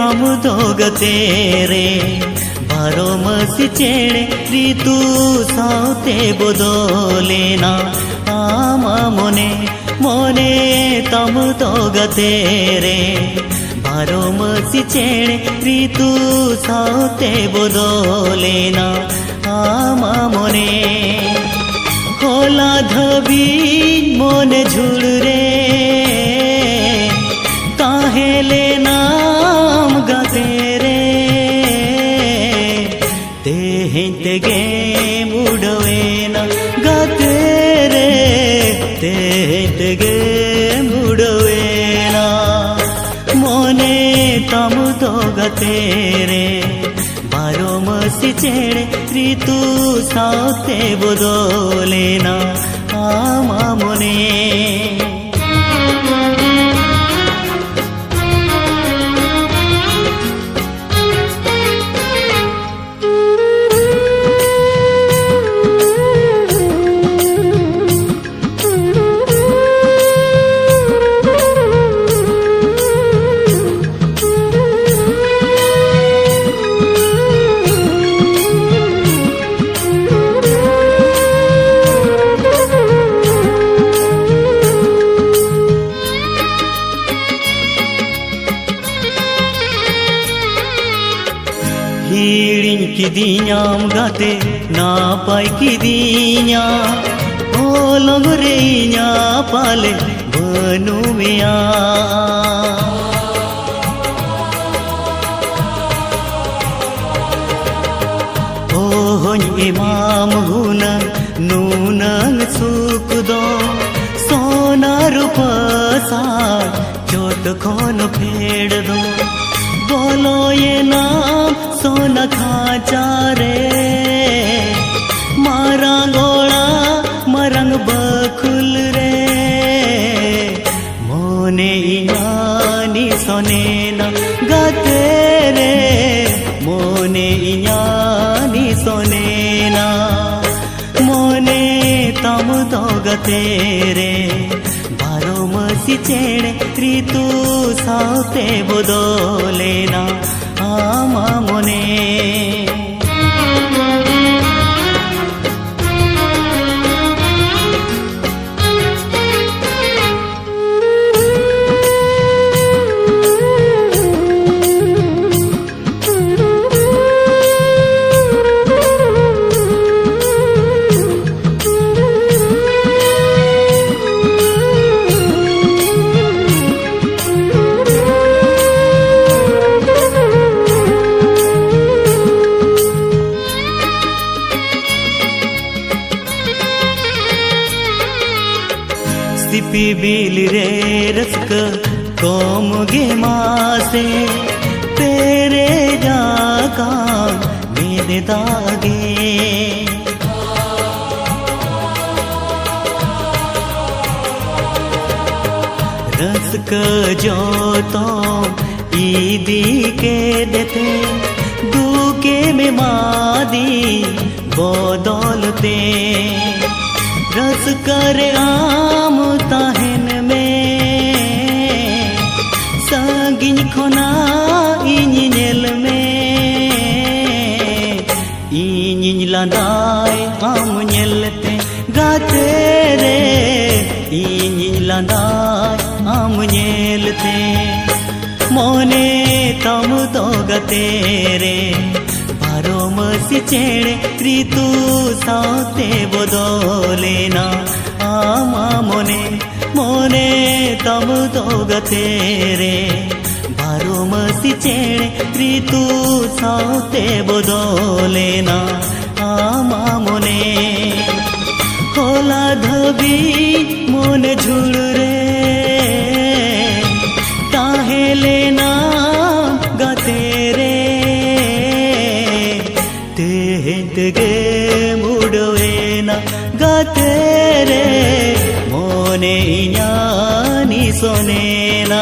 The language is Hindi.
तम दोगते रे बारो मसी चेड़े ऋतु साउते बदलेना आमा मोने मोने तम दोगते रे बारो मसी चेड़े ऋतु साउते बदलेना आमा मोने होला धबी मोने झुड़ रे काहेले नाम गाते रे तेगे मुड़वेना गाते रे तेगे मुड़वेना मोने तम तो गाते रे बारो मसी चेड़े ऋतु साउते बदलेना आमा मोने हिड़िन किदियाम गाते नापाय किदिया ओलंग रेया पाले बनुमिया ओहन इमाम हुना नूनंग सुख दो सोना रूपा सा चोट खोन फेड़ दो बोलो ये नाम सोना खाचा रे मारा गोड़ा मरंग बकुल रे मोने इनानी सोने न गाते रे मोने इनानी सोने ना मोने तम तो गाते रे बारो मसी चेड़े ऋतु साउते बदलेना आमा मोने सिपी बिल रे रसक कोम गे मासे तेरे जाका मेरे दागे रसक जो तो ईदी के देते दूके में मादी बदलते रस कर आम ताहन में सागिन खोना इनी नेल में इनी लांदाय आम नेलते गाते रे इनी लांदाय आम नेलते मोने तम तो गाते रे बारो मसी चेड़े ऋतु साउते बदलेना आमा मोने मोने तम तो गाते रे बारो मसी चेड़े ऋतु साउते बदलेना आमा मोने होला धबी मोने झुड़ रे काहेले ना गाते रे तेगे मुड़वेना गाते रे मोने इनानी सोनेना।